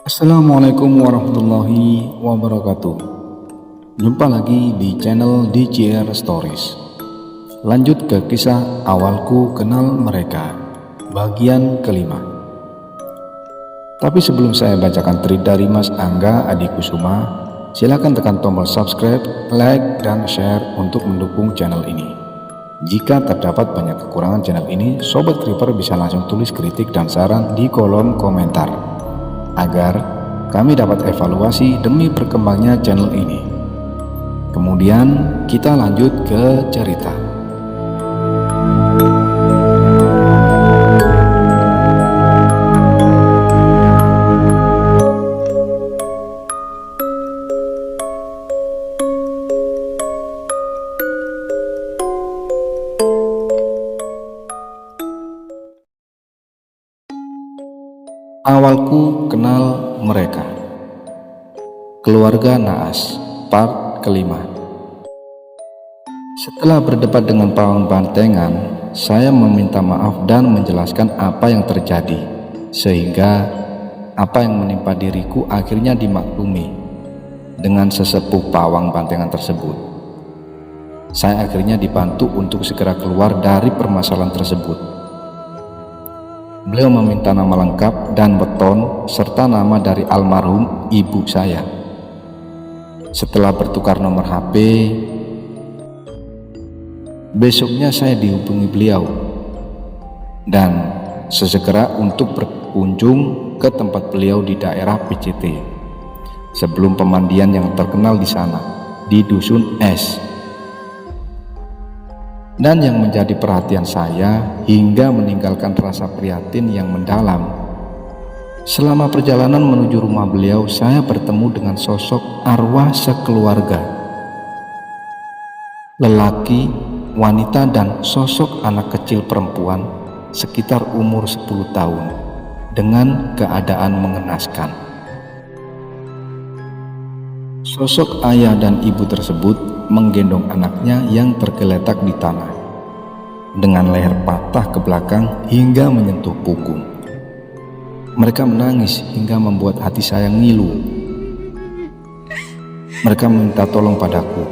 Assalamualaikum warahmatullahi wabarakatuh. Jumpa lagi di channel DJR Stories. Lanjut ke kisah awalku kenal mereka, bagian kelima. Tapi sebelum saya bacakan tweet dari Mas Angga Adikusuma, silakan tekan tombol subscribe, like, dan share untuk mendukung channel ini. Jika terdapat banyak kekurangan channel ini, Sobat Creeper bisa langsung tulis kritik dan saran di kolom komentar, agar kami dapat evaluasi demi berkembangnya channel ini. Kemudian kita lanjut ke cerita. Awalku kenal mereka. Keluarga Naas, part kelima. Setelah berdebat dengan pawang bantengan, saya meminta maaf dan menjelaskan apa yang terjadi, sehingga apa yang menimpa diriku akhirnya dimaklumi dengan sesepuh pawang bantengan tersebut. Saya akhirnya dibantu untuk segera keluar dari permasalahan tersebut. Beliau meminta nama lengkap dan weton serta nama dari almarhum ibu saya. Setelah bertukar nomor HP, besoknya saya dihubungi beliau dan sesegera untuk berkunjung ke tempat beliau di daerah PCT sebelum pemandian yang terkenal di sana, di Dusun Es. Dan yang menjadi perhatian saya hingga meninggalkan rasa prihatin yang mendalam, selama perjalanan menuju rumah beliau, saya bertemu dengan sosok arwah sekeluarga, lelaki, wanita, dan sosok anak kecil perempuan sekitar umur 10 tahun dengan keadaan mengenaskan. Sosok ayah dan ibu tersebut menggendong anaknya yang tergeletak di tanah dengan leher patah ke belakang hingga menyentuh punggung. Mereka menangis hingga membuat hati saya ngilu. Mereka meminta tolong padaku.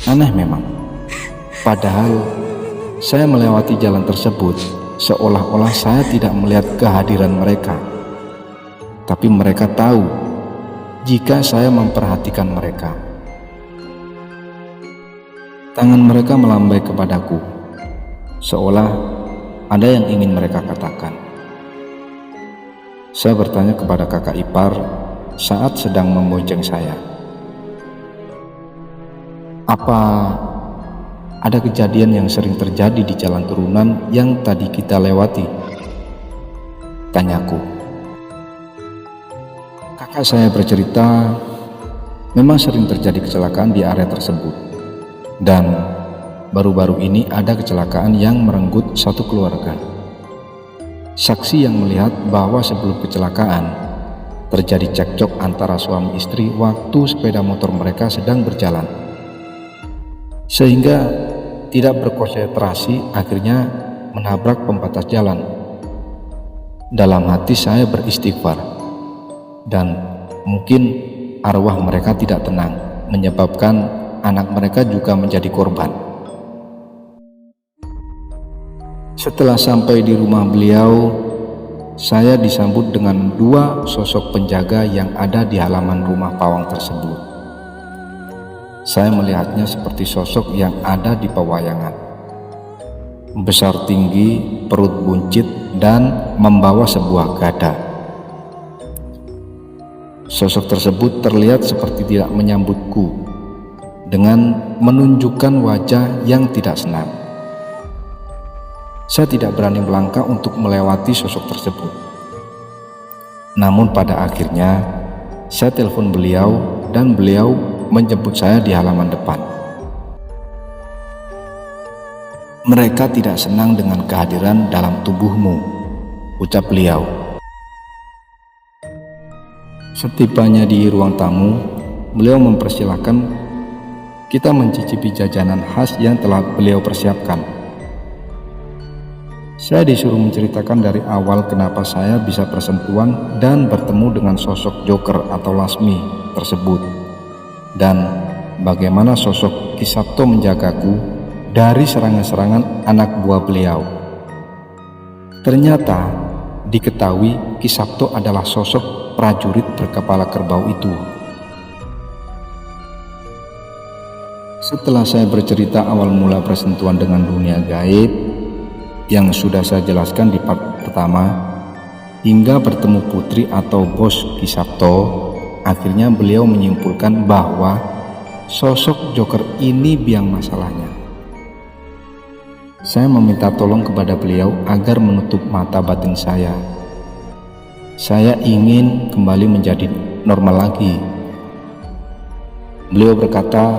Aneh memang, padahal saya melewati jalan tersebut seolah-olah saya tidak melihat kehadiran mereka, tapi mereka tahu jika saya memperhatikan mereka. Tangan mereka melambai kepadaku, seolah ada yang ingin mereka katakan. Saya bertanya kepada kakak ipar saat sedang membonceng saya, "Apa ada kejadian yang sering terjadi di jalan turunan yang tadi kita lewati?" tanyaku. Kakak saya bercerita, memang sering terjadi kecelakaan di area tersebut. Dan baru-baru ini ada kecelakaan yang merenggut satu keluarga. Saksi yang melihat bahwa sebelum kecelakaan terjadi cekcok antara suami istri waktu sepeda motor mereka sedang berjalan, sehingga tidak berkonsentrasi akhirnya menabrak pembatas jalan. Dalam hati saya beristighfar, dan mungkin arwah mereka tidak tenang, menyebabkan anak mereka juga menjadi korban. Setelah sampai di rumah beliau, saya disambut dengan dua sosok penjaga yang ada di halaman rumah pawang tersebut. Saya melihatnya seperti sosok yang ada di pewayangan. Besar tinggi, perut buncit, dan membawa sebuah gada. Sosok tersebut terlihat seperti tidak menyambutku dengan menunjukkan wajah yang tidak senang. Saya tidak berani melangkah untuk melewati sosok tersebut. Namun pada akhirnya saya telepon beliau dan beliau menjemput saya di halaman depan. "Mereka tidak senang dengan kehadiran dalam tubuhmu," ucap beliau. Setibanya di ruang tamu, beliau mempersilahkan kita mencicipi jajanan khas yang telah beliau persiapkan. Saya disuruh menceritakan dari awal kenapa saya bisa bersentuhan dan bertemu dengan sosok Joker atau Lasmi tersebut, dan bagaimana sosok Ki Sabto menjagaku dari serangan-serangan anak buah beliau. Ternyata diketahui Ki Sabto adalah sosok prajurit berkepala kerbau itu. Setelah saya bercerita awal mula persentuhan dengan dunia gaib yang sudah saya jelaskan di part pertama, hingga bertemu putri atau bos Ki Sabto, akhirnya beliau menyimpulkan bahwa sosok Joker ini biang masalahnya. Saya meminta tolong kepada beliau agar menutup mata batin saya. Saya ingin kembali menjadi normal lagi. Beliau berkata,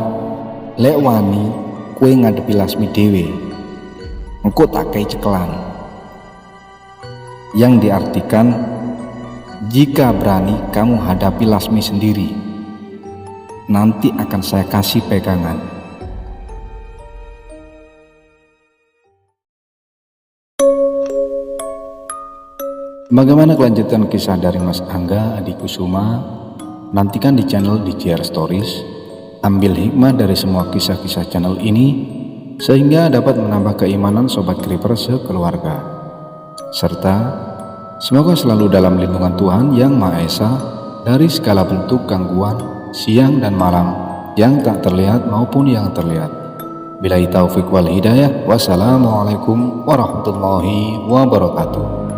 "Lek wani kue ngadepi Lasmi dewe, engko tak kei cekelan," yang diartikan, jika berani kamu hadapi Lasmi sendiri, nanti akan saya kasih pegangan. Bagaimana kelanjutan kisah dari Mas Angga Adikusuma? Nantikan di channel DJR Stories. Ambil hikmah dari semua kisah-kisah channel ini sehingga dapat menambah keimanan Sobat Creeper sekeluarga, serta semoga selalu dalam lindungan Tuhan Yang Maha Esa dari segala bentuk gangguan siang dan malam yang tak terlihat maupun yang terlihat. Billahi taufik wal hidayah. Wassalamualaikum warahmatullahi wabarakatuh.